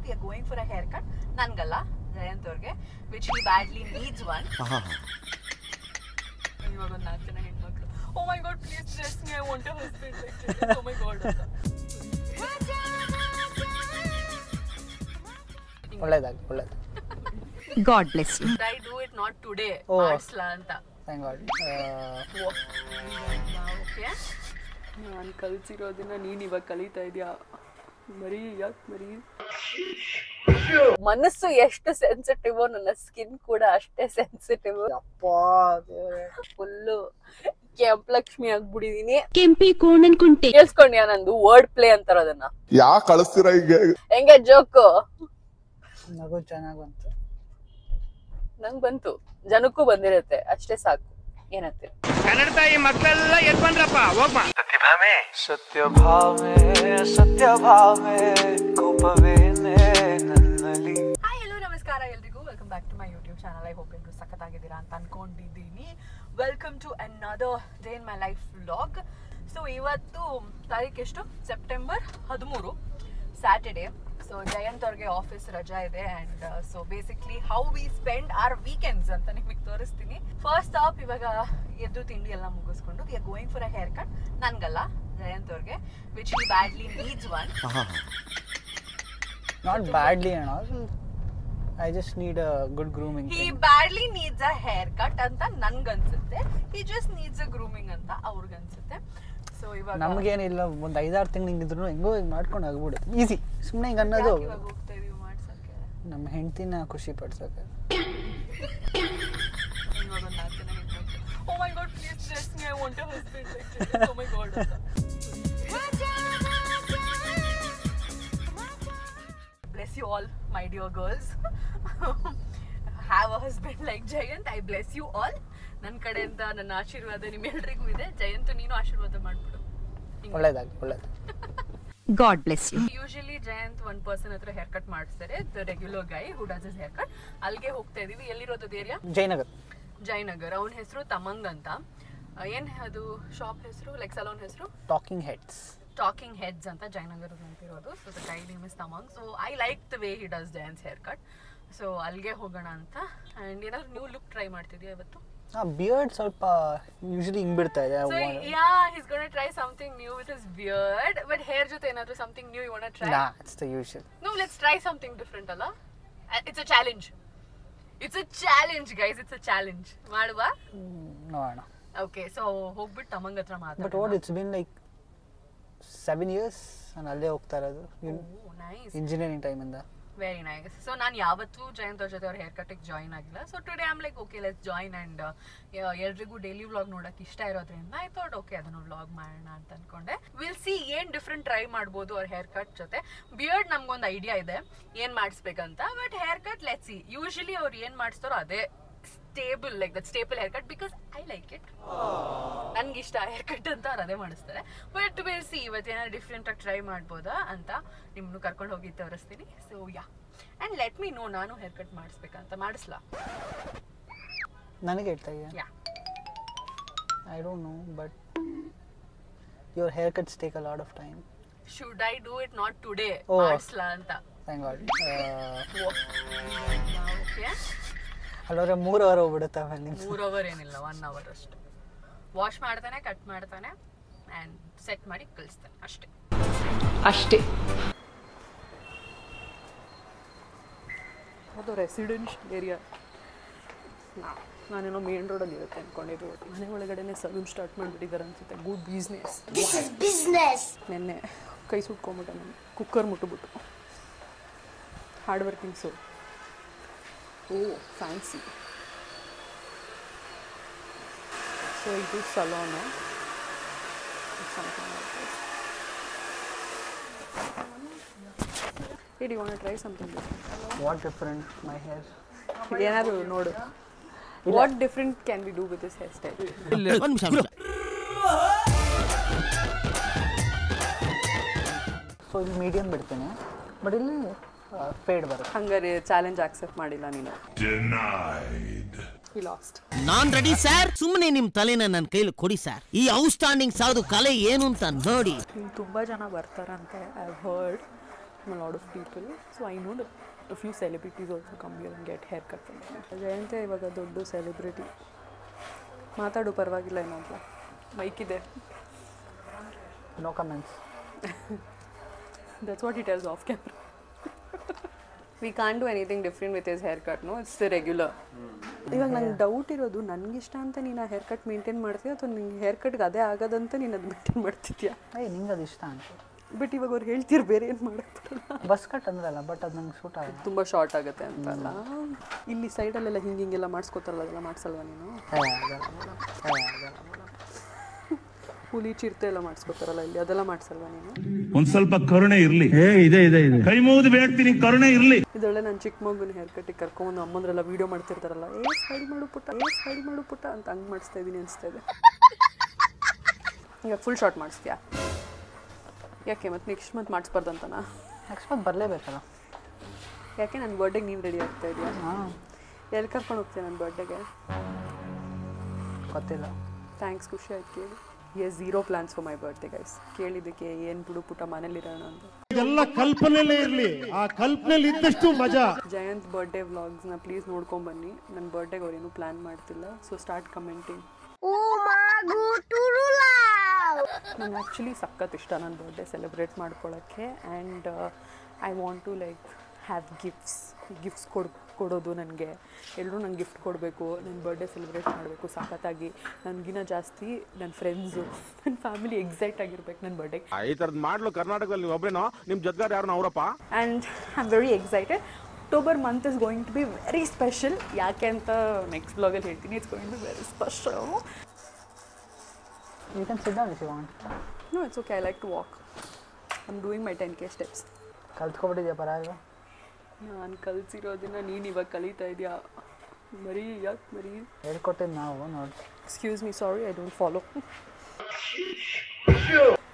we are going for a haircut. Nangalla, Jayant ಅವ್ರಿಗೆ, which he badly needs one. ಇವಾಗ ಒಂದು 4 ಜನ ಹೆಣ್ಮಕ್ಳು, oh my god, please dress me, I want a husband like Jayant, oh my god ಅಂತ. ಒಳ್ಳೆದಾಗಿ. God bless you. I do it not today, ಮಾಡ್ಸ್ಲಾ ಅಂತ. Thank God. Okay. ನಾನು ಕಲಿಸಿರೋದನ್ನ ನೀನು ಇವಾಗ ಕಲಿತಾ ಇದೆಯಾ? ಯಾಕೆ ಮನಸ್ಸು ಎಷ್ಟು ಸೆನ್ಸಿಟಿವ್, ನನ್ನ ಸ್ಕಿನ್ ಕೂಡ ಅಷ್ಟೇ ಸೆನ್ಸಿಟಿವ್. ಫುಲ್ಲು ಕೆಂಪಲಕ್ಷ್ಮಿ ಆಗ್ಬಿಟ್ಟಿದೀನಿ. ಕೆಂಪಿ ಕೋಣನ್ ಕುಂಟೆ ಕೇಳಿಸ್ಕೊಂಡ್ಯಾ? ನಂದು ವರ್ಡ್ ಪ್ಲೇ ಅಂತಾರ ಅದನ್ನ. ಯಾಕೆ ಕಳಿಸ್ತೀರಾ ಈಗ? ಹೆಂಗೆ ಜೋಕು? ನಗು ಚೆನ್ನಾಗ್ ಬಂತು. ನಂಗ್ ಬಂತು, ಜನಕ್ಕೂ ಬಂದಿರತ್ತೆ, ಅಷ್ಟೇ ಸಾಕು. ಏನಂತೀರ? ಕನ್ನಡ ತಾಯಿ ಮಕ್ಕಳೆಲ್ಲ ಎದ್ ಬಂದ್ರಪ್ಪ, ಹೋಗ್ಬಾ. ಸತ್ಯಭಾಮೆ ಕೋಪವೇನೆ ನನ್ನಲ್ಲಿ. ಹಾಯ್, ಹಲೋ, ನಮಸ್ಕಾರ ಎಲ್ರಿಗೂ. Welcome back to my YouTube channel. I hope ಎಲ್ಲರೂ ಸಖತ್ತಾಗಿದ್ದೀರಾ ಅಂತ ಅನ್ಕೊಂಡಿದ್ದೀನಿ. Welcome to another day in my life vlog. So ಇವತ್ತು ತಾರೀಕು ಎಷ್ಟು? September 13, Saturday. ಸೊ ಜಯಂತ್ ಅವ್ರಿಗೆ ಆಫೀಸ್ ರಜಾ ಇದೆ. And so basically how we spend our weekends ಅಂತ ನಿಮಗೆ ತೋರಿಸ್ತೀನಿ. ಫಸ್ಟ್ ಆಫ್ ಇವಾಗ ಎದ್ದು ತಿಂಡಿ ಎಲ್ಲ ಮುಗಿಸ್ಕೊಂಡು we are going for a hair cut. ನನ್ಗಲ್ಲ, ಜಯಂತ್ ಅವ್ರಿಗೆ, which he badly needs one. Not badly and all. I just need a good grooming. He badly needs a haircut ಅಂತ ನನ್ಗನ್ಸುತ್ತೆ. He just needs a grooming ಅಂತ ಅವ್ರಿಗನ್ಸುತ್ತೆ. So ಇವಾಗ ನಮಗೇನಿಲ್ಲ, ಒಂದು 5-6 ತಿಂಗಳು ಇದ್ರು ಹೆಂಗೋ ಮಾಡ್ಕೊಂಡು ಆಗ್ಬಿಡುತ್ತೆ. ಈಸಿ, ಸುಮ್ಮನೆ ಹಿಂಗೆ ಅನ್ನೋದು. ಇವಾಗ ಹೋಗ್ತಾ ಇದೀವಿ ಮಾಡ್ಸಕ್ಕೆ, ನಮ್ಮ ಹೆಂಡತಿನ ಖುಷಿ ಪಡ್ಸಕ್ಕೆ. ಇವಾಗ ಒಂದು 4 ಜನ ಹೆಣ್ಮಕ್ಳು, oh my god, please dress me, I want a husband like Jayant, oh my god ಅಂತ. Bless you all, my dear girls. Have a husband like Jayant. I bless you all. ನನ್ನ ಕಡೆಯಿಂದ ನನ್ನ ಆಶೀರ್ವಾದ ನಿಮ್ಮೆಲ್ಲರಿಗೂ ಇದೆ. ಜಯಂತ್, ನೀನು ಆಶೀರ್ವಾದ ಮಾಡ್ಬಿಡು. ಒಳ್ಳೇದಾಗಿ. God bless you. Usually Jayant ಒಂದ್ ಪರ್ಸನ್ ಹತ್ರ ಹೇರ್ ಕಟ್ ಮಾಡಿಸ್ತಾರೆ, the regular guy who does his haircut. ಅಲ್ಲಿಗೆ ಹೋಗ್ತಾ ಇದೀವಿ. ಎಲ್ಲಿರೋದು ಏರಿಯಾ? ಜಯನಗರ್. ಅವನ ಹೆಸರು ತಮಂಗ್ ಅಂತ. ಏನ್ ಅದು ಶಾಪ್ ಹೆಸರು, ಲೈಕ್ ಸಲೂನ್ ಹೆಸರು? ಟಾಕಿಂಗ್ ಹೆಡ್ಸ್ ಅಂತ ಜಯನಗರ್ ಅಂತಿರೋದು. So the guy name is Tamang. So I like the way he does Jayanth hair cut. So ಅಲ್ಲಿಗೆ ಹೋಗೋಣ ಅಂತ. ಅಂಡ್ ಏನಾದ್ರು ನ್ಯೂ ಲುಕ್ ಟ್ರೈ ಮಾಡ್ತಿದ್ಯಾ ಇವತ್ತು? ಬಿಯರ್ಡ್ ಸ್ವಲ್ಪ ಯೂಶಲಿ ಹಿಂಗ್ ಬಿಡ್ತಾ ಇದೆ. So yeah, he's going to try something new with his beard. But hair jothe enadru something new you want to try? Nah, it's the usual. No, let's try something different, alla. It's a challenge. It's a challenge, guys. It's a challenge. Maduva? No. Okay, so hogbit Tamang hatra maatadona. But what, it's been like 7 years and alle ಹೋಗ್ತಾ ಇರೋದು. Oh, nice. Engineering time ಇಂದ. Very nice. So ನಾನು ಯಾವತ್ತೂ ಜಯಂತ್ ಅವ್ರ ಜೊತೆ ಅವ್ರ hair ಕಟ್ಟಿಗೆ join ಆಗಿಲ್ಲ. So today I'm like okay, let's join. And ಎಲ್ರಿಗೂ ಡೈಲಿ ವ್ಲಾಗ್ ನೋಡಕ್ ಇಷ್ಟ ಇರೋದ್ರಿಂದ ಐ ಥಾಟ್ ಓಕೆ ಅದನ್ನು ವ್ಲಾಗ್ ಮಾಡೋಣ ಅಂತ ಅನ್ಕೊಂಡೆ. ವಿಲ್ ಸಿ ಏನ್ ಡಿಫ್ರೆಂಟ್ ಟ್ರೈ ಮಾಡ್ಬೋದು ಅವ್ರ ಹೇರ್ ಕಟ್ ಜೊತೆ. ಬಿಯರ್ಡ್ ನಮ್ಗೊಂದು ಐಡಿಯಾ ಇದೆ ಏನ್ ಮಾಡಿಸ್ಬೇಕಂತ. But hair cut let's see. Usually ಅವ್ರು ಏನ್ ಮಾಡಿಸ್ತಾರೋ ಅದೇ stable, like that stable hair cut, because I like it. ನನ್ಗೆ ಇಷ್ಟ ಹೇರ್ ಕಟ್ ಅಂತ ಅವ್ರು ಅದೇ ಮಾಡಿಸ್ತಾರೆ. ಬಟ್ ವಿಲ್ ಸಿ ಇವತ್ತೇನಾದ್ರು ಡಿಫ್ರೆಂಟ್ ಆಗಿ ಟ್ರೈ ಮಾಡ್ಬೋದಾ ಅಂತ ನಿಮ್ಮನ್ನು ಕರ್ಕೊಂಡು ಹೋಗಿ ತೋರಿಸ್ತೀನಿ. So yeah, and let me know, ನಾನು ಹೇರ್ ಕಟ್ ಮಾಡಿಸ್ಬೇಕಂತ. ಮಾಡಿಸ್ಲಾ? ನನಗೆ ಹೇಳ್ತಾ ಇದೆಯಾ? ಯಾ, I don't know, but your haircuts take a lot of time. should I do it not today? Oh. ಮಾಡಿಸ್ಲಾ ಅಂತ. Thank God. ಓಕೆ, ಅಲ್ಲವ್ರೆ 3 hour ಹೋಗ್ಬಿಡುತ್ತೆ. ಆಮೇಲೆ 3 hour ಏನಿಲ್ಲ, 1 hour ಅಷ್ಟು. ವಾಶ್ ಮಾಡ್ತಾನೆ, ಕಟ್ ಮಾಡ್ತಾನೆ ಆ್ಯಂಡ್ ಸೆಟ್ ಮಾಡಿ ಕಳಿಸ್ತಾನೆ, ಅಷ್ಟೇ. ಅದು ರೆಸಿಡೆನ್ಷಿಯಲ್ ಏರಿಯಾ. ನಾನೇನೋ ಮೇನ್ ರೋಡಲ್ಲಿ ಇರುತ್ತೆ ಅಂದ್ಕೊಂಡಿದ್ದು. ಮನೆ ಒಳಗಡೆನೆ ಸಲೂನ್ ಸ್ಟಾರ್ಟ್ ಮಾಡಿಬಿಟ್ಟಿದ್ದಾರೆ ಅನ್ಸುತ್ತೆ. Good business. ನೆನ್ನೆ ಕೈ ಸುಟ್ಕೊಂಬಿಟ್ಟೆ ನಾನು, ಕುಕ್ಕರ್ ಮುಟ್ಟುಬಿಟ್ಟು. ಹಾರ್ಡ್ ವರ್ಕಿಂಗ್ಸು. ಓ ಫ್ಯಾನ್ಸಿ. ಸೊ ಇದು saloon. Hey, do you want to try something different? What different? My hair. ಏನಾದ್ರು ನೋಡು. What different can we do with this hairstyle? So ಇಲ್ಲಿ ಮೀಡಿಯಂ ಬಿಡ್ತೀನಿ, ಬಟ್ ಇಲ್ಲಿ ಫೇಡ್ ಬರುತ್ತೆ. ಹಂಗಾರೆ ಚಾಲೆಂಜ್ ಆಕ್ಸೆಪ್ಟ್ ಮಾಡಿಲ್ಲ ನೀನು. He lost. Non ready sir. ಸುಮ್ಮನೆ ನಿಮ್ ತಲೆನ ನನ್ನ ಕೈಲಿ ಕೊಡಿ ಸರ್. ಈ ಔಟ್ಸ್ಟ್ಯಾಂಡಿಂಗ್ ಸಾವುದು ಕಲೆ ಏನು ಅಂತ ನೋಡಿ. ತುಂಬಾ ಜನ ಬರ್ತಾರಂತೆ, I heard. a lot of people. So I know that a few celebrities also come here and get haircut from them. ಜಯಂತಿ ಇವಾಗ ದೊಡ್ಡ ಸೆಲೆಬ್ರಿಟಿ. ಮಾತಾಡು ಪರವಾಗಿಲ್ಲ ಏನಾದರೂ. ಮೈಕ್ ಇದೆ. No comments. That's what he tells off camera. We can't do anything different with his haircut, no? It's the regular. ಇವಾಗ ನಂಗೆ doubt ಇರೋದು ನನಗಿಷ್ಟ ಅಂತ ನೀನು ಆ ಹೇರ್ ಕಟ್ ಮೇಂಟೈನ್ ಮಾಡ್ತೀಯ ಅಥವಾ ನಿಂಗೆ ಹೇರ್ ಕಟ್ಗೆ ಅದೇ ಆಗೋದಂತ ನೀನು ಅದು ಮೇಂಟೈನ್ ಮಾಡ್ತಿದ್ಯಾ? ನಿಂಗೆ ಅದು ಇಷ್ಟ ಅಂತ. ಬಟ್ ಇವಾಗ ಅವ್ರು ಹೇಳ್ತಿರು ಬೇರೆ ಏನು ಮಾಡೋಕ್ಕೆ ಬಸ್ ಕಟ್ ಅಂದ್ರಲ್ಲ, ಬಟ್ ಅದು ನಂಗೆ ಸೂಟ್ ಆಗುತ್ತೆ. ತುಂಬ ಶಾರ್ಟ್ ಆಗುತ್ತೆ ಅಂತಲ್ಲ. ಇಲ್ಲಿ ಸೈಡಲ್ಲೆಲ್ಲ ಹಿಂಗೆಲ್ಲ ಮಾಡಿಸ್ಕೋತಾರಲ್ಲ, ಅದೆಲ್ಲ ಮಾಡಿಸಲ್ವ ನೀನು? ಹುಲಿ ಚಿರತೆ ಎಲ್ಲ ಮಾಡಿಸ್ಕೋತಾರಲ್ಲ ಇಲ್ಲಿ, ಅದೆಲ್ಲ ಮಾಡಿಸಲ್ವ ನೀನು? ಒಂದ್ ಸ್ವಲ್ಪ ಕರುಣೆ ಇರ್ಲಿ. ಇದೆ ಕೈ ಮುಗಿದು ಬೇಡ್ತೀನಿ, ಕರುಣೆ ಇರ್ಲಿ. ಇದೊಳ್ಳೆ ನಾನು ಚಿಕ್ಕ ಮಗುನ ಹೇರ್ ಕಟ್ಟಿಗೆ ಕರ್ಕೊಂಡು ಅಮ್ಮಂದ್ರೆಲ್ಲ ವೀಡಿಯೋ ಮಾಡ್ತಿರ್ತಾರಲ್ಲ, ಸ್ಟೈಲ್ ಮಾಡು ಪುಟ್ಟ ಅಂತ ಹಂಗೆ ಮಾಡಿಸ್ತಾ ಇದ್ದೀನಿ ಅನಿಸ್ತಾ ಇದೆ. ಈಗ ಫುಲ್ ಶಾರ್ಟ್ ಮಾಡಿಸ್ತೀಯಾ? ಯಾಕೆ ಮತ್ತೆ ನೆಕ್ಸ್ಟ್ ಮಂತ್ ಮಾಡಿಸ್ಬಾರ್ದಂತನಾ? ನೆಕ್ಸ್ಟ್ ಮಂತ್ ಬರಲೇಬೇಕಲ್ಲ. ಯಾಕೆ ನನ್ನ ಬರ್ಡೇಗೆ ನೀವು ರೆಡಿ ಆಗ್ತಾ ಇದೆಯಾ? ಎಲ್ಲಿ ಕರ್ಕೊಂಡು ಹೋಗ್ತೀಯ ನನ್ನ ಬರ್ಡೇಗೆ? ಗೊತ್ತಿಲ್ಲ. ಥ್ಯಾಂಕ್ಸ್, ಖುಷಿ ಆಯ್ತು ಕೇಳಿ. Yes, 0 plans for my birthday guys. ಕೇಳಿದ್ದಕ್ಕೆ ಏನು ಬಿಡು ಪುಟ್ಟ ಮನೇಲಿರೋಣ ಅಂತ. ಇದೆಲ್ಲ ಕಲ್ಪನೆಲೇ ಇರಲಿ, ಆ ಕಲ್ಪನೆಲಿ ಇದ್ದಷ್ಟು ಮಜಾ. ಜಯಂತ್ ಬರ್ಡೇ ವ್ಲಾಗ್ಸ್ನ ಪ್ಲೀಸ್ ನೋಡ್ಕೊಂಡು ಬನ್ನಿ. ನನ್ನ ಬರ್ಡೇಗೆ ಅವ್ರೇನು ಪ್ಲ್ಯಾನ್ ಮಾಡ್ತಿಲ್ಲ, ಸೊ ಸ್ಟಾರ್ಟ್ ಕಮೆಂಟಿಂಗ್. ನಂಗೆ ಆ್ಯಕ್ಚುಲಿ ಸಖತ್ ಇಷ್ಟ ನನ್ನ ಬರ್ಡೇ ಸೆಲೆಬ್ರೇಟ್ ಮಾಡ್ಕೊಳ್ಳೋಕ್ಕೆ. And I want to like have gifts ಕೊಡೋದು. ನನಗೆ ಎಲ್ಲರೂ ನಂಗೆ ಗಿಫ್ಟ್ ಕೊಡಬೇಕು, ನನ್ನ ಬರ್ಡೇ ಸೆಲೆಬ್ರೇಟ್ ಮಾಡಬೇಕು ಸಖತ್ತಾಗಿ. ನನಗಿನ್ನ ಜಾಸ್ತಿ ನನ್ನ ಫ್ರೆಂಡ್ಸು, ನನ್ನ ಫ್ಯಾಮಿಲಿ ಎಕ್ಸೈಟ್ ಆಗಿರ್ಬೇಕು ನನ್ನ ಬರ್ಡೇಗೆ. ಈ ಥರದ್ದು ಮಾಡಲು ಕರ್ನಾಟಕದಲ್ಲಿ ನೀವು ಒಬ್ಬರೇನೋ, ನಿಮ್ಮ ಜೊತೆಗಾರ ಯಾರು ಅವರಪ್ಪ? And I am very excited. October month is going to be very special. ಯಾಕೆ ಅಂತ ನೆಕ್ಸ್ಟ್ ಬ್ಲಾಗಲ್ಲಿ ಹೇಳ್ತೀನಿ. It's going to be very special. You can sit down if you want. No, it's okay. I like to walk. I'm doing my 10K steps. ಕಲ್ತ್ಕೊಬಿಟ್ಟಿದ್ಯಾ ಪರವಾಗಿಲ್ಲ? ನಾನು ಕಲಿಸಿರೋದನ್ನ ನೀನು ಇವಾಗ ಕಲಿತಾ ಇದೆಯಾ? ಯಾಕೆ ಹೇಳ್ಕೊಟ್ಟಿದ್ದು ನಾವು ನೋಡಿ. Excuse me, sorry, I don't follow.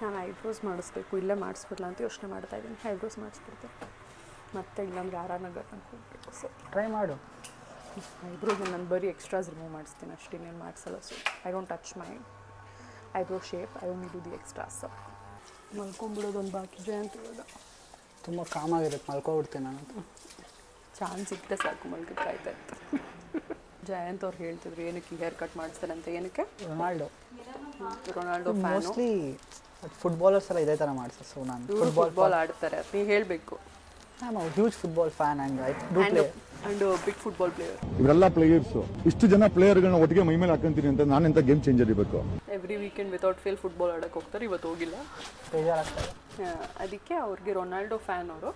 ನಾನು ಐಬ್ರೋಸ್ ಮಾಡಿಸ್ಬೇಕು, ಇಲ್ಲೇ ಮಾಡಿಸ್ಬಿಡ್ಲ ಅಂತ ಯೋಚನೆ ಮಾಡ್ತಾ ಇದ್ದೀನಿ. ಐಬ್ರೋಸ್ ಮಾಡಿಸ್ಬಿಡ್ತೆ ಮತ್ತೆ ಇಲ್ಲಾಂದ್ರೆ ನಗರ್ ಅನ್ಕೊಳ್ಬೇಕು. ಸೊ ಟ್ರೈ ಮಾಡು. ಐಬ್ರೋಸ್ ನಾನು ಬರೀ ಎಕ್ಸ್ಟ್ರಾಸ್ ರಿಮೂವ್ ಮಾಡಿಸ್ತೀನಿ ಅಷ್ಟೇ, ಇನ್ನೇನು ಮಾಡಿಸಲ್ಲ. So I don't touch my eyebrow shape. I don't do the extras. ಮಲ್ಕೊಂಡ್ಬಿಡೋದೊಂದು ಬಾಕಿ. ಜಯಂತ್ ಇವಾಗ ತುಂಬ ಕಾಮಾಗಿರುತ್ತೆ, ಮಲ್ಕೊಬಿಡ್ತೀನಿ ನಾನು. ಚಾನ್ಸ್ ಸಿಕ್ಕರೆ ಸಾಕು ಮಲ್ಕಕ್ಕೆ ಕಾಯ್ತಾ ಇತ್ತು. ಜಯಂತ್ ಅವ್ರು ಹೇಳ್ತಿದ್ರು ಏನಕ್ಕೆ ಹೇರ್ ಕಟ್ ಮಾಡಿಸ್ತಾರೆ ಅಂತ. ಏನಕ್ಕೆ? Ronaldo fan. ಮೋಸ್ಟ್ಲಿ ಫುಟ್ಬಾಲರ್ಸ್ ಎಲ್ಲ ಇದೇ ಥರ ಮಾಡಿಸ್ತಾರೆ. ಸೊ ನಾನು ಫುಟ್ಬಾಲ್ ಆಡ್ತಾರೆ, ನೀವು ಹೇಳಬೇಕು. I am a huge football fan and I do play and big football player. ಇವರೆಲ್ಲ ಪ್ಲೇಯರ್ಸು, ಇಷ್ಟು ಜನ ಪ್ಲೇಯರ್ಗಳನ್ನ ಒಟ್ಟಿಗೆ ಮೈ ಮೇಲೆ ಹಾಕೊಂತೀನಿ ಅಂತ ನಾನೆಂತ ಗೇಮ್ ಚೇಂಜರ್ ಇರಬೇಕು. Every weekend without fail football ಆಡೋಕ್ಕೆ ಹೋಗ್ತಾರೆ. ಇವತ್ತು ಹೋಗಿಲ್ಲ, ಬೇಜಾರಾಗ್ತಾರೆ. ಅದಕ್ಕೆ ಅವ್ರಿಗೆ ರೊನಾಲ್ಡೋ ಫ್ಯಾನ್ ಅವರು,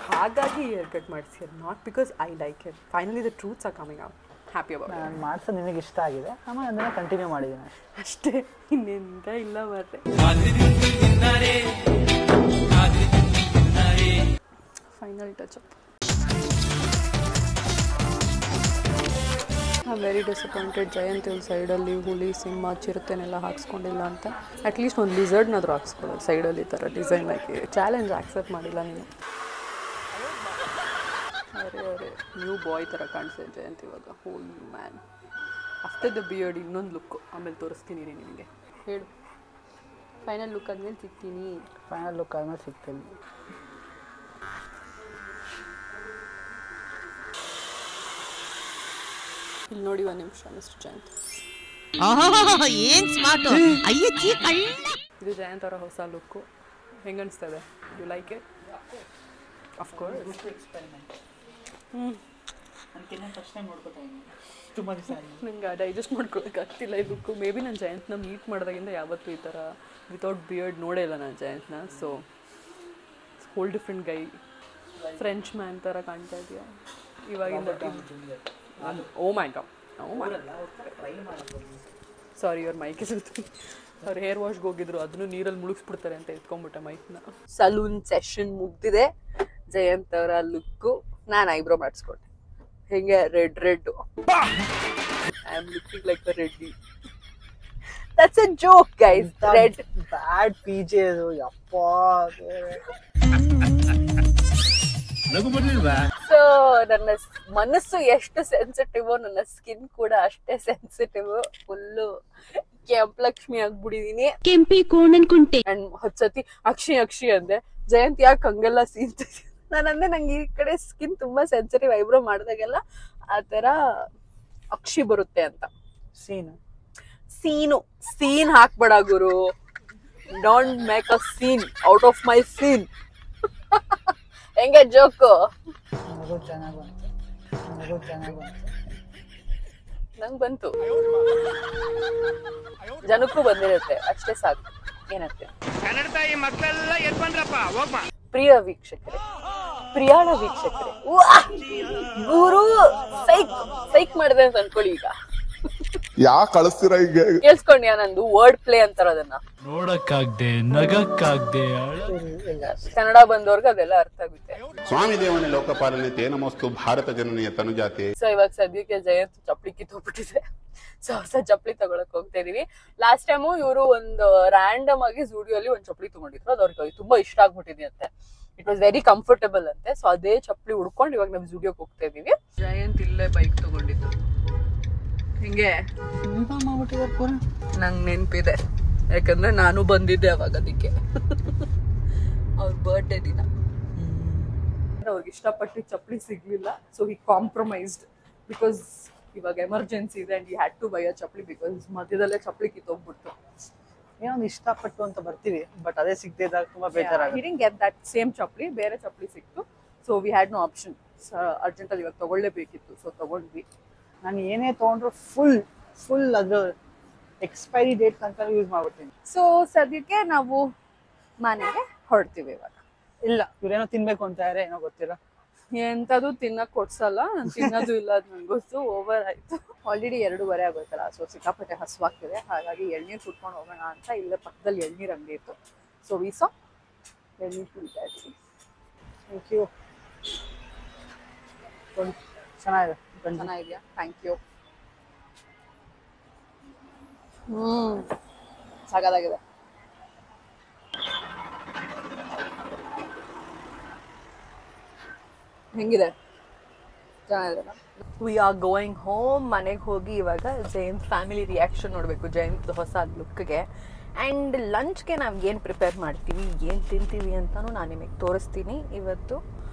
ಹಾಗಾಗಿ ಹೇರ್ ಕಟ್ ಮಾಡಿಸ್ಯಾರ. Not because I like it. Finally the truths are coming out. Happy about. ನಾನು ಮಾಡ್ಸೋದು ನಿಮಗೆ ಇಷ್ಟ ಆಗಿದೆ, ಆಮೇಲೆ ಅದನ್ನು ಕಂಟಿನ್ಯೂ ಮಾಡಿದ್ದೀನಿ ಅಷ್ಟೇ, ಇನ್ನೆಂತ ಇಲ್ಲ. ಬರ್ರೆ final touch up. I am very disappointed. Jayanth ಇವ್ರ ಸೈಡಲ್ಲಿ ಹುಲಿ, ಸಿಂಹ, ಚಿರತೆನೆಲ್ಲ ಹಾಕ್ಸ್ಕೊಂಡಿಲ್ಲ ಅಂತ. ಅಟ್ಲೀಸ್ಟ್ ಒಂದು ಲಿಸರ್ಡ್ನಾದರೂ ಹಾಕ್ಸ್ಕೊಳ್ಳೋದು ಸೈಡಲ್ಲಿ ಈ ಥರ ಡಿಸೈನ್ ಹಾಕಿ. ಚಾಲೆಂಜ್ ಆಕ್ಸೆಪ್ಟ್ ಮಾಡಿಲ್ಲ ನೀನು. ಅರೆ ನ್ಯೂ ಬಾಯ್ ಥರ ಕಾಣಿಸ್ತಾ ಜಯಂತ್ ಇವಾಗ. Whole man after the beard ಇನ್ನೊಂದು ಲುಕ್ಕು ಆಮೇಲೆ ತೋರಿಸ್ತೀನಿ ರೀ ನಿಮಗೆ. ಹೇಳು, ಫೈನಲ್ ಲುಕ್ ಆದ್ಮೇಲೆ ಸಿಗ್ತೀನಿ. ಫೈನಲ್ ಲುಕ್ ಆದ್ಮೇಲೆ ಸಿಗ್ತೀನಿ. ಇಲ್ಲಿ ನೋಡಿ ಒಂದು ನಿಮಿಷ ಮಿಸ್ಟರ್ ಜಯಂತ್. ಏನ್ ಸ್ಮಾರ್ಟ್ ಅಯ್ಯಚ್ಚಿ ಕಳ್ಳ. ಇದು ಜಯಂತ್ ಅವರ ಹೊಸ ಲುಕ್ಕು. ಹೆಂಗೆ ಅನಿಸ್ತದೆ? You like it? Of course. ನಂಗೆ ಡೈಜೆಸ್ಟ್ ಮಾಡ್ಕೊಳಕ್ಕೆ ಆಗ್ತಿಲ್ಲ ಈ ಲುಕ್ಕು. ಮೇ ಬಿ ನಾನು ಜಯಂತ್ನ ಮೀಟ್ ಮಾಡಿದಾಗಿಂದ ಯಾವತ್ತೂ ಈ ಥರ ವಿತೌಟ್ ಬಿಯರ್ಡ್ ನೋಡೇ ಇಲ್ಲ ನಾನು ಜಯಂತ್ನ. ಸೊ ಹೋಲ್ ಡಿಫ್ರೆಂಟ್ ಗೈ. ಫ್ರೆಂಚ್ ಮ್ಯಾನ್ ಥರ ಕಾಣ್ತಾ ಇದೆಯಾ ಇವಾಗಿಂದ? ಓ ಮೈ ಗಾಡ್, ಸಾರಿ ಅವ್ರ ಮೈಕ್ ಇರುತ್ತೆ. ಅವ್ರು ಹೇರ್ ವಾಶ್ಗೆ ಹೋಗಿದ್ರು, ಅದನ್ನು ನೀರಲ್ಲಿ ಮುಳುಗಿಸ್ಬಿಡ್ತಾರೆ ಅಂತ ಎತ್ಕೊಂಡ್ಬಿಟ್ಟೆ ಮೈಕ್ನ. ಸಲೂನ್ ಸೆಷನ್ ಮುಗ್ದಿದೆ. ಜಯಂತ್ ಅವರ ಲುಕ್ಕು. ನಾನು ಐಬ್ರೋ ಮಾಡಿಸ್ಕೊಂಡೆ. ಹೆಂಗೆ? Red I am looking like a Reddy. That's a joke guys. Red bad PJ ಅದು. ಯಪ್ಪಾ, ಸೊ ನನ್ನ ಮನಸ್ಸು ಎಷ್ಟು ಸೆನ್ಸಿಟಿವ್, ನನ್ನ ಸ್ಕಿನ್ ಕೂಡ ಅಷ್ಟೇ ಸೆನ್ಸಿಟಿವ್. ಫುಲ್ಲು ಕೆಂಪಲಕ್ಷ್ಮಿ ಆಗ್ಬಿಟ್ಟಿದೀನಿ. ಕೆಂಪಿ ಕೋಣನ್ ಕುಂಟೆ. ಅಂಡ್ 10 ಸತಿ ಅಕ್ಷಿ ಅಂದೆ. ಜಯಂತ್ ಯಾಕೆ ಹಂಗೆಲ್ಲ ಸೀನ್ ನಾನು ಅಂದೆ ನಂಗೆ ಈ ಕಡೆ ಸ್ಕಿನ್ ತುಂಬಾ ಸೆನ್ಸಿಟಿವ್ ಐಬ್ರೋ ಮಾಡಿದಾಗೆಲ್ಲ ಆ ತರ ಅಕ್ಷಿ ಬರುತ್ತೆ ಅಂತ. ಸೀನ್ ಹಾಕ್ಬೇಡ ಗುರು, don't make a scene out of my scene. ಹೆಂಗೆ ಜೋಕು? ನಂಗ್ ಬಂತು, ಜನಕ್ಕೂ ಬಂದಿರುತ್ತೆ, ಅಷ್ಟೇ ಸಾಕು. ಏನಂತೆ ಪ್ರಿಯಾಳ ವೀಕ್ಷಕರೇ, ಗುರು ಸೈಕ್ ಮಾಡಿದೆ ಅಂತ ಅನ್ಕೊಳ್ಳಿ. ಈಗ ಯಾಕೆ ಕಳಿಸ್ತೀರಾ ಈಗ? ಕೇಳಿಸ್ಕೊಂಡ್ಯಾ ನಂದು ವರ್ಡ್ ಪ್ಲೇ ಅಂತಾರ ಅದನ್ನ? ನೋಡಕ್ಕಾಗ್ದೆ ನಗಕ್ಕಾಗ್ದೆ ಕನ್ನಡ ಬಂದವ್ರಿಗೆ ಅದೆಲ್ಲ ಅರ್ಥ ಆಗುತ್ತೆ. ಸ್ವಾಮಿ ದೇವನೇ ಲೋಕಪಾಲನೆ ತೇನಮಸ್ತು ಭಾರತ ಜನನೀಯ ತನುಜಾತೆ. ಸೊ ಇವಾಗ ಸದ್ಯಕ್ಕೆ ಜಯಂತ್ ಚಪ್ಪಲಿ ಕಿತ್ತೋಗ್ಬಿಟ್ಟಿದೆ. ಸೊ ಹೊಸ ಚಪ್ಪಲಿ ತಗೊಳಕ್ ಹೋಗ್ತಾ ಇದೀವಿ. ಲಾಸ್ಟ್ ಟೈಮು ಇವರು ಒಂದು ರ್ಯಾಂಡಮ್ ಆಗಿ ಜೂಡಿಯೋಲಿ ಒಂದ್ ಚಪ್ಪಲಿ ತಗೊಂಡಿದ್ರು, ಅದು ಅವ್ರಿಗೆ ತುಂಬಾ ಇಷ್ಟ ಆಗ್ಬಿಟ್ಟಿದೆ ಅಂತೆ. ಇಟ್ ವಾಸ್ ವೆರಿ ಕಂಫರ್ಟಬಲ್ ಅಂತೆ. ಸೊ ಅದೇ ಚಪ್ಪಲಿ ಹುಡ್ಕೊಂಡು ಇವಾಗ ನಾವು ಜೂಡಿಯೋಗೆ ಹೋಗ್ತಾ ಇದೀವಿ. ಜಯಂತ್ ಇಲ್ಲೇ ಬೈಕ್ ತಗೊಂಡಿದ್ದು. ಹಿಂಗೆ ನಂಗೆ ನೆನ್ಪಿದೆ, ಯಾಕಂದ್ರೆ ನಾನು ಬಂದಿದ್ದೆ ಅವಾಗ, ಅದಕ್ಕೆ ಅವ್ರ ಬರ್ಡೇ ದಿನ. ಅವ್ರಿಗೆ ಇಷ್ಟಪಟ್ಟು ಚಪ್ಪಲಿ ಸಿಗ್ಲಿಲ್ಲ, ಸೊ ಹಿ ಕಾಂಪ್ರಮೈಸ್ಡ್ ಬಿಕಾಸ್ ಇವಾಗ ಎಮರ್ಜೆನ್ಸಿ ಇದೆ and he had to buy a ಚಪ್ಪಲಿ ಬಿಕಾಸ್ ಮಧ್ಯದಲ್ಲೇ ಚಪ್ಪಲಿ ಕಿತ್ತೋಗ್ಬಿಡ್ತು. ಏನೊಂದು ಇಷ್ಟಪಟ್ಟು ಅಂತ ಬರ್ತೀವಿ, ಬಟ್ ಅದೇ ಸಿಗದಿದ್ದಾಗ ತುಂಬಾ ಬೇಜಾರಾಗುತ್ತೆ. He didn't get that same ಚಪ್ಪಲಿ, ಬೇರೆ ಚಪ್ಪಲಿ ಸಿಕ್ತು. So we had no option. ಅರ್ಜೆಂಟಲ್ಲಿ ಇವಾಗ ತಗೊಳ್ಳೇಬೇಕಿತ್ತು, ಸೊ ತಗೊಂಡ್ವಿ. ನಾನು ಏನೇ ತೊಗೊಂಡ್ರು ಫುಲ್ ಅದ್ರ ಎಕ್ಸ್ಪೈರಿ ಡೇಟ್ ತನಕ ಯೂಸ್ ಮಾಡ್ಬಿಡ್ತೀನಿ. ಸೊ ಸದ್ಯಕ್ಕೆ ನಾವು ಮನೆಗೆ ಹೊರಡ್ತೀವಿ ಇವಾಗ. ಇಲ್ಲ ಇವ್ರೇನೋ ತಿನ್ಬೇಕು ಅಂತ ಯಾರೇ ಏನೋ ಗೊತ್ತಿಲ್ಲ, ಎಂಥದ್ದು ತಿನ್ನಕ್ ಕೊಡ್ಸಲ್ಲ, ನಾನು ತಿನ್ನೋದು ಇಲ್ಲ, ಅದು ನಂಗೆ ಗೊತ್ತು. ಓವರ್ ಆಯ್ತು. ಆಲ್ರೆಡಿ 2:30 ಆಗೋಯ್ತಲ್ಲ, ಸೊ ಸಿಕ್ಕಾಪಟ್ಟೆ ಹಸುವಾಗ್ತಿದೆ. ಹಾಗಾಗಿ ಎಳ್ನೀರು ಕುಟ್ಕೊಂಡು ಹೋಗೋಣ ಅಂತ ಇಲ್ಲೇ ಪಕ್ಕದಲ್ಲಿ ಎಳ್ನೀರು ಅಂಗಡಿ ಇತ್ತು. ಸೊ ವೀಸಾ ಎಳ್ನೀರು ಕುಡಿತಾ ಇದ್ದೀವಿ. Thank you. ಚೆನ್ನಾಗಿದೆಯಾ? Thank you. ಸಾಕಾಗಿದೆ. ಹೆಂಗಿದೆ? ಚೆನ್ನಾಗಿದೆ. We are going home. ಮನೆಗೆ ಹೋಗಿ ಇವಾಗ ಜಯಂತ್ ಫ್ಯಾಮಿಲಿ ರಿಯಾಕ್ಷನ್ ನೋಡಬೇಕು ಜಯಂತ್ ಹೊಸ ಲುಕ್ಗೆ. ಆ್ಯಂಡ್ ಲಂಚ್ಗೆ ನಾವು ಏನು ಪ್ರಿಪೇರ್ ಮಾಡ್ತೀವಿ, ಏನು ತಿಂತೀವಿ ಅಂತಲೂ ನಾನು ನಿಮಗೆ ತೋರಿಸ್ತೀನಿ ಇವತ್ತು.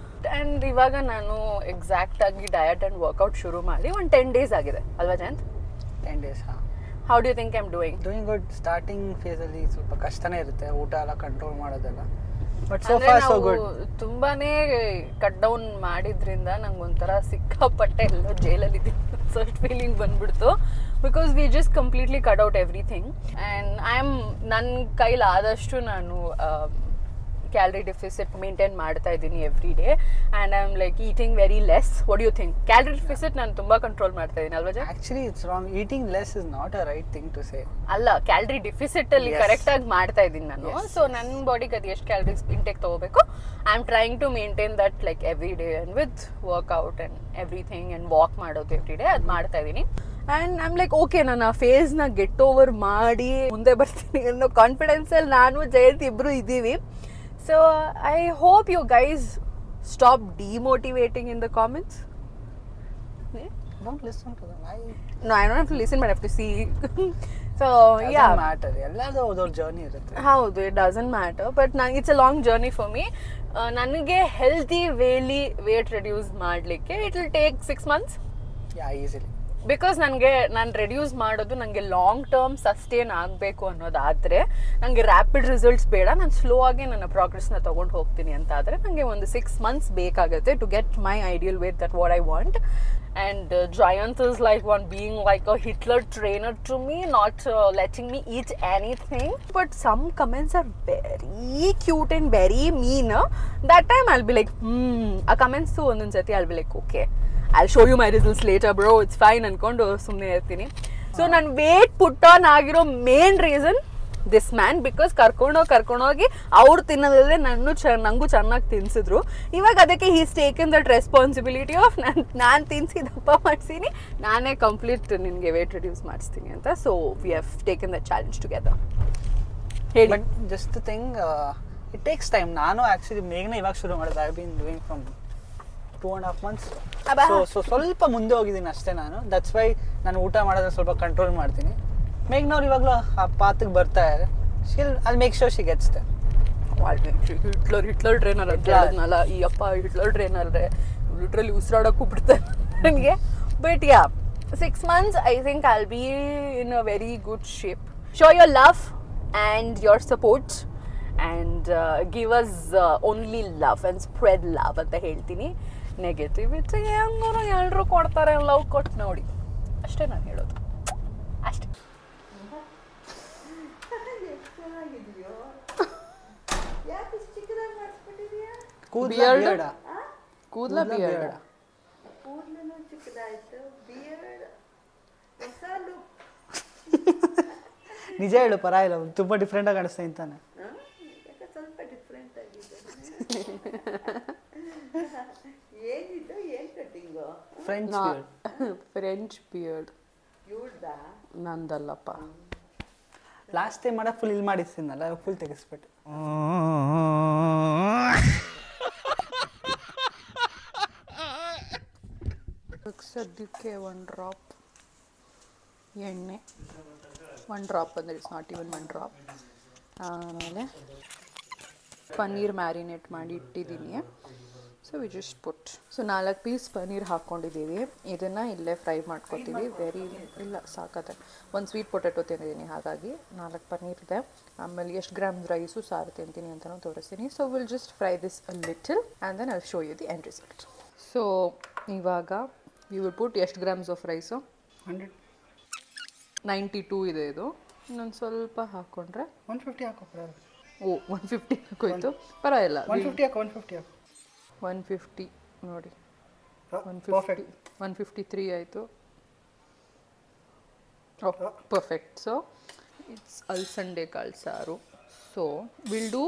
ಆ್ಯಂಡ್ ಇವಾಗ ನಾನು ಎಕ್ಸಾಕ್ಟಾಗಿ ಡಯಟ್ ಆ್ಯಂಡ್ ವರ್ಕೌಟ್ ಶುರು ಮಾಡಿ ಒಂದು 10 days ಆಗಿದೆ ಅಲ್ವಾ Jayanth? 10 days. How do you think I am doing good. Starting ಫೇಸಲ್ಲಿ ಸ್ವಲ್ಪ ಕಷ್ಟನೇ ಇರುತ್ತೆ ಊಟ ಎಲ್ಲ ಕಂಟ್ರೋಲ್ ಮಾಡೋದೆಲ್ಲ, but so far so good. ತುಂಬಾನೇ ಕಟ್ ಡೌನ್ ಮಾಡಿದ್ರಿಂದ ನಂಗೆ ಒಂಥರ ಸಿಕ್ಕಾಪಟ್ಟೆ ಎಲ್ಲೋ ಜೈಲಲ್ಲಿ ಇದ್ದೀನಿ ಫಸ್ಟ್ ಫೀಲಿಂಗ್ ಬಂದ್ಬಿಡ್ತು. Because we just completely cut out everything. And I am ನನ್ನ ಕೈಲಾದಷ್ಟು ನಾನು ಕ್ಯಾಲರಿ ಡೆಫಿಸಿಟ್ ಮೇಂಟೈನ್ ಮಾಡ್ತಾ ಇದ್ದೀನಿ every day. And I am like eating very less. What you think? Calorie deficit ನಾನು ತುಂಬಾ ಕಂಟ್ರೋಲ್ ಮಾಡ್ತಾ ಇದ್ದೀನಿ ಅಲ್ವಾ? Actually it's wrong. Eating less is not a right thing to say. ಅಲ್ಲ, ಕ್ಯಾಲರಿ ಡೆಫಿಸಿಟ್ ಅಲ್ಲಿ correct ಆಗಿ ಮಾಡ್ತಾ ಇದ್ದೀನಿ ನಾನು. ಸೊ ನನ್ನ ಬಾಡಿಗೆ ಅದು ಎಷ್ಟು ಕ್ಯಾಲರೀಸ್ ಇಂಟೇಕ್ ತಗೋಬೇಕು, I am trying to maintain that like every day and with workout and everything and walk ಮಾಡೋದು ಎವ್ರಿ ಡೇ ಅದು ಮಾಡ್ತಾ ಇದ್ದೀನಿ. And I am like okay, ನಾನು ಆ ಫೇಸ್ನ ಗೆಟ್ ಓವರ್ ಮಾಡಿ ಮುಂದೆ ಬರ್ತೀನಿ ಅನ್ನೋ ಕಾನ್ಫಿಡೆನ್ಸಲ್ಲಿ ನಾನು ಜಯಂತ್ ಇಬ್ಬರು ಇದ್ದೀವಿ. So I hope you guys stop demotivating in the comments. Don't listen to them. No, I don't have to listen, but I have to see. So yeah, doesn't matter. ಎಲ್ಲಾದರೂ ಅವ್ರ journey ಇರುತ್ತೆ. ಹೌದು, it doesn't matter, but it's a long journey for me. ನನಗೆ healthy ವೇಲಿ wait reduce ಮಾಡಲಿಕ್ಕೆ it will take 6 months. Yeah, easily. Because ನಾನು reduce ಮಾಡೋದು ನನಗೆ long term sustain ಆಗಬೇಕು ಅನ್ನೋದಾದರೆ, ನನಗೆ ರ್ಯಾಪಿಡ್ ರಿಸಲ್ಟ್ಸ್ ಬೇಡ, ನಾನು ಸ್ಲೋ ಆಗಿ ನನ್ನ ಪ್ರೋಗ್ರೆಸ್ನ ತೊಗೊಂಡು ಹೋಗ್ತೀನಿ ಅಂತ ಆದರೆ ನನಗೆ ಒಂದು 6 months ಬೇಕಾಗುತ್ತೆ to get my ideal weight that what I want. And Jayant is like one being like a Hitler trainer to me, not letting me eat anything. But some comments are very cute and very mean. That time I'll be like, a comments too ondunsati I'll be like, okay, I'll show you my results later bro, it's fine ankondo sumne irtini. So nan weight put on agiro main reason this man, because ಕರ್ಕೊಂಡೋಗಿ ಅವ್ರು ತಿನ್ನೋದಲ್ಲದೆ ನಂಗೂ ಚೆನ್ನಾಗಿ ತಿನ್ಸಿದ್ರು. ಇವಾಗ ಅದಕ್ಕೆ he's taken that responsibility of ನಾನು ತಿನ್ಸಿ ದಪ್ಪ ಮಾಡಿಸ್ತೀನಿ, ನಾನೇ ಕಂಪ್ಲೀಟ್ ನಿನಗೆ ವೇಟ್ ರಿಡ್ಯೂಸ್ ಮಾಡಿಸ್ತೀನಿ ಅಂತ. So we have taken the challenge together. ಹೇಳಿ. But just the thing, it takes time. ನಾನು ಆ್ಯಕ್ಚುಲಿ ಮೇಘನ ಇವಾಗ ಶುರು ಮಾಡಿದೆ. I been doing from 2.5 months. ಸೊ ಸ್ವಲ್ಪ ಮುಂದೆ ಹೋಗಿದ್ದೀನಿ ಅಷ್ಟೇ ನಾನು. ದಟ್ಸ್ ವೈ ನಾನು ಊಟ ಮಾಡೋದ್ರೆ ಸ್ವಲ್ಪ ಕಂಟ್ರೋಲ್ ಮಾಡ್ತೀನಿ. ಮೇಘನವ್ರು ಇವಾಗಲೂ ಆ ಪಾತ್ಗೆ ಬರ್ತಾ ಇದ್ದಾರೆ. I'll make sure she gets there. Hitler trainer ಅಂತ ಹೇಳಿದ್ನಲ್ಲ ಈ ಅಪ್ಪ ಹಿಟ್ಲರ್ ಟ್ರೈನರ್ರೆ ಲಿಟ್ರಲಿ ಉಸಿರಾಡೋಕ್ಕೂ ಬಿಡ್ತಾರೆ ನನಗೆ. But yeah 6 months I think I'll be in a very good shape. Show your love and your support and give us only love and spread love ಅಂತ ಹೇಳ್ತೀನಿ. Negativity ಹೆಂಗೋ ಎಲ್ಲರೂ ಕೊಡ್ತಾರೆ, ಲವ್ ಕೊಟ್ಟು ನೋಡಿ ಅಷ್ಟೇ ನಾನು ಹೇಳೋದು, ಅಷ್ಟೇ. ಕೂದಲ ಬಿಯರ್ಡ್ ನಿಜ ಹೇಳು, ಪರ ಇಲ್ಲ, ತುಂಬಾ ಡಿಫ್ರೆಂಟ್ ಆಗಿ ಕಾಣಿಸ್ತಾ ಅಂತಾನೆ. ಸ್ವಲ್ಪ ಡಿಫ್ರೆಂಟ್ ಆಗಿದೆ. ಏನಿದು, ಏನ್ ಕಟ್ಟಿಂಗು? French beard. ನಂದಲ್ಲಪ್ಪ. ಲಾಸ್ಟ್ ಟೈಮ್ ಮಾಡ ಫುಲ್ ಇಲ್ಲಿ ಮಾಡಿಸ್ತೀನಲ್ಲ, ಫುಲ್ ತೆಗಿಸ್ಬಿಟ್ಟು. ಸದ್ಯಕ್ಕೆ 1 ಡ್ರಾಪ್ ಎಣ್ಣೆ, 1 ಡ್ರಾಪ್ ಅಂದರೆ ಇಟ್ಸ್ ನಾಟ್ ಇವನ್ 1 ಡ್ರಾಪ್. ಆಮೇಲೆ ಪನ್ನೀರ್ ಮ್ಯಾರಿನೇಟ್ ಮಾಡಿ ಇಟ್ಟಿದ್ದೀನಿ. So we just put 4 piece paneer ಹಾಕ್ಕೊಂಡಿದ್ದೀವಿ. ಇದನ್ನು ಇಲ್ಲೇ ಫ್ರೈ ಮಾಡ್ಕೊತೀವಿ. ಇಲ್ಲ ಸಾಕತ್ತೆ. 1 ಸ್ವೀಟ್ ಪೊಟ್ಯಾಟೊ ತಿಂದಿದ್ದೀನಿ, ಹಾಗಾಗಿ 4 ಪನ್ನೀರ್ ಇದೆ. ಆಮೇಲೆ ಎಷ್ಟು ಗ್ರಾಮ್ಸ್ ರೈಸು ಸಾರು ತಿಂತೀನಿ ಅಂತಲೂ ತೋರಿಸ್ತೀನಿ. So will just fry this a little and then I will show you the end result. So ಇವಾಗ ಯು ವಿಲ್ ಪುಟ್ ಎಷ್ಟು ಗ್ರಾಮ್ಸ್ ಆಫ್ ರೈಸು? 92 ಇದೆ ಇದು. ಇನ್ನೊಂದು ಸ್ವಲ್ಪ ಹಾಕ್ಕೊಂಡ್ರೆ 150 ಹಾಕೋ. ಓ 150 ಹಾಕೋಯ್ತು, ಪರವಾಗಿಲ್ಲ. 150 ಹಾಕೋ. 150 ನೋಡಿ, 153 ಆಯಿತು. ಪರ್ಫೆಕ್ಟ್. ಸೊ ಇಟ್ಸ್ ಅಲ್ಸಂಡೆ ಕಾಳು ಸಾರು. So will do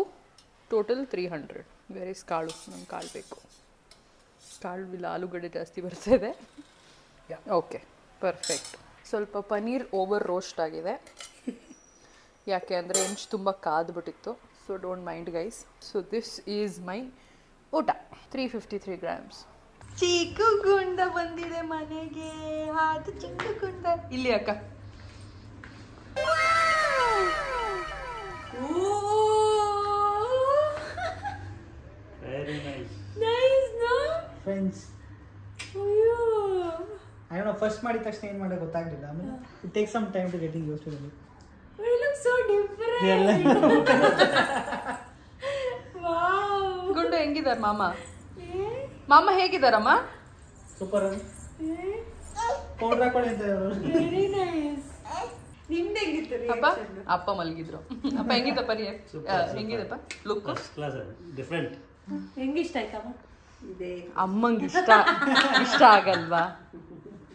total 300. ವೆರೀಸ್ ಕಾಳು, ನಮ್ಗೆ ಕಾಳು ಬೇಕು. ಕಾಳು ಇಲ್ಲ, ಆಲೂಗಡ್ಡೆ ಜಾಸ್ತಿ ಬರ್ತಾಯಿದೆ. Okay perfect. ಸ್ವಲ್ಪ ಪನ್ನೀರ್ ಓವರ್ ರೋಸ್ಟ್ ಆಗಿದೆ, ಯಾಕೆ ಅಂದರೆ ಹೆಂಚು ತುಂಬ ಕಾದ್ಬಿಟ್ಟಿತ್ತು. So don't mind guys. So this is my oota. 353 grams. ಚಿಕ್ಕು ಗುಂಡ ಬಂದಿದೆ ಮನೆಗೆ. ಅದು ಚಿಕ್ಕು ಗುಂಡ ಇಲ್ಲಿ ಅಕ್ಕ. Very nice. Nice no friends, I don't know, first ಮಾಡಿದ ತಕ್ಷಣ ಏನು ಮಾಡೋದು ಗೊತ್ತಾಗಲಿಲ್ಲ. ಆಮೇಲೆ it take some time to getting use to it. We look so different. Wow. ಗುಂಡು ಹೆಂಗಿದಾರ ಮಾಮ? ಮಾಮ ಹೇಗಿದಾರಮ್ಮ? ಸೂಪರ್. ಪೌಡರ್ ಹಾಕೊಳ್ಳಿ ಅಂತ. Very nice. ನಿಮ್ದು ಹೆಂಗಿತ್ತು? ಅಪ್ಪ ಅಪ್ಪ ಮಲಗಿದ್ರು. ಅಪ್ಪ ಹೆಂಗಿದ್ದಪ್ಪ? ಹೆಂಗಿದಪ್ಪ ಲುಕ್? First class, different. ಹೆಂಗಿಷ್ಟ ಆಯ್ತಮ್ಮ? ಇದೆ ಅಮ್ಮಂಗೆ ಇಷ್ಟ ಆಗಲ್ವಾ?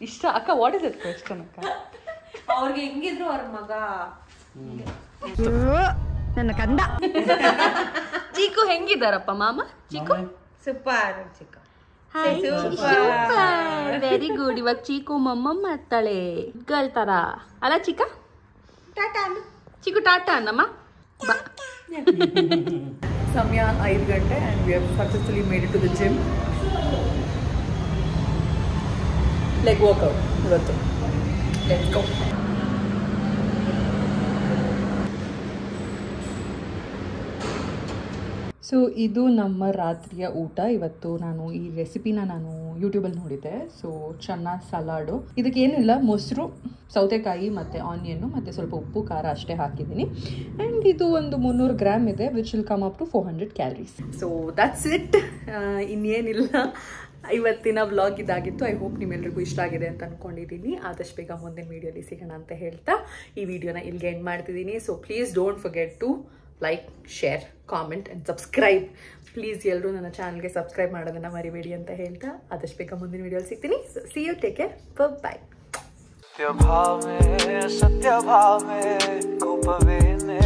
ಇಷ್ಟ ಅಕ್ಕ. ವಾಟ್ ಇಸ್ ಇಟ್ ಕ್ವೆಶ್ಚನ್ ಅಕ್ಕ? ಅವ್ರಿಗೆ ಹೆಂಗಿದ್ರು ಅವ್ರ ಮಗ ನನ್ನ ಕಂದ. ಚೀಕು ಹೆಂಗಿದಾರಪ್ಪ ಮಾಮ? ಚೀಕು ಸೂಪರ್. ಚಿಕ್ಕ ವೆರಿ ಗುಡ್. ಇವಾಗ ಚೀಕು ಮಮ್ಮ ಮಾಡ್ತಾಳೆ ಗರ್ಲ್ ತರ ಅಲ್ಲ ಚಿಕ್ಕ? ಟಾಟಾ ಚಿಕ್ಕು ಟಾಟಾ ಅನ್ನಮ್ಮ. ಸಮಯ 5 ಗಂಟೆ and we have successfully made it to the gym. Leg workout ಇವತ್ತು. Let's go. ಸೊ ಇದು ನಮ್ಮ ರಾತ್ರಿಯ ಊಟ. ಇವತ್ತು ನಾನು ಈ ರೆಸಿಪಿನ ಯೂಟ್ಯೂಬಲ್ಲಿ ನೋಡಿದ್ದೆ. ಸೊ ಚೆನ್ನ ಸಲಾಡು. ಇದಕ್ಕೇನಿಲ್ಲ, ಮೊಸರು, ಸೌತೆಕಾಯಿ ಮತ್ತು ಆನಿಯನ್ನು ಮತ್ತು ಸ್ವಲ್ಪ ಉಪ್ಪು ಖಾರ ಅಷ್ಟೇ ಹಾಕಿದ್ದೀನಿ. ಆ್ಯಂಡ್ ಇದು ಒಂದು 300 ಗ್ರಾಮ್ ಇದೆ, which will come up to 400 calories. So that's it. ಇನ್ನೇನಿಲ್ಲ, ಇವತ್ತಿನ ವ್ಲಾಗ್ ಇದಾಗಿತ್ತು. ಐ ಹೋಪ್ ನಿಮ್ಮೆಲ್ಲರಿಗೂ ಇಷ್ಟ ಆಗಿದೆ ಅಂತ ಅಂದ್ಕೊಂಡಿದ್ದೀನಿ. ಆದಷ್ಟು ಬೇಗ ಮುಂದಿನ ವೀಡಿಯೋಲಿ ಸಿಗೋಣ ಅಂತ ಹೇಳ್ತಾ ಈ ವಿಡಿಯೋನ ಇಲ್ಲಿಗೆ ಎಂಡ್ ಮಾಡ್ತಿದ್ದೀನಿ. So please don't forget to like, share, comment and subscribe. Please ಎಲ್ಲರೂ ನನ್ನ ಚಾನಲ್ಗೆ ಸಬ್ಸ್ಕ್ರೈಬ್ ಮಾಡೋದನ್ನು ಮರಿಬೇಡಿ ಅಂತ ಹೇಳ್ತಾ ಆದಷ್ಟು ಬೇಗ ಮುಂದಿನ ವಿಡಿಯೋಲಿ ಸಿಗ್ತೀನಿ. So see you, take care, bye. ಸತ್ಯ ಭಾವೆ ಕೋಪವೇನೆ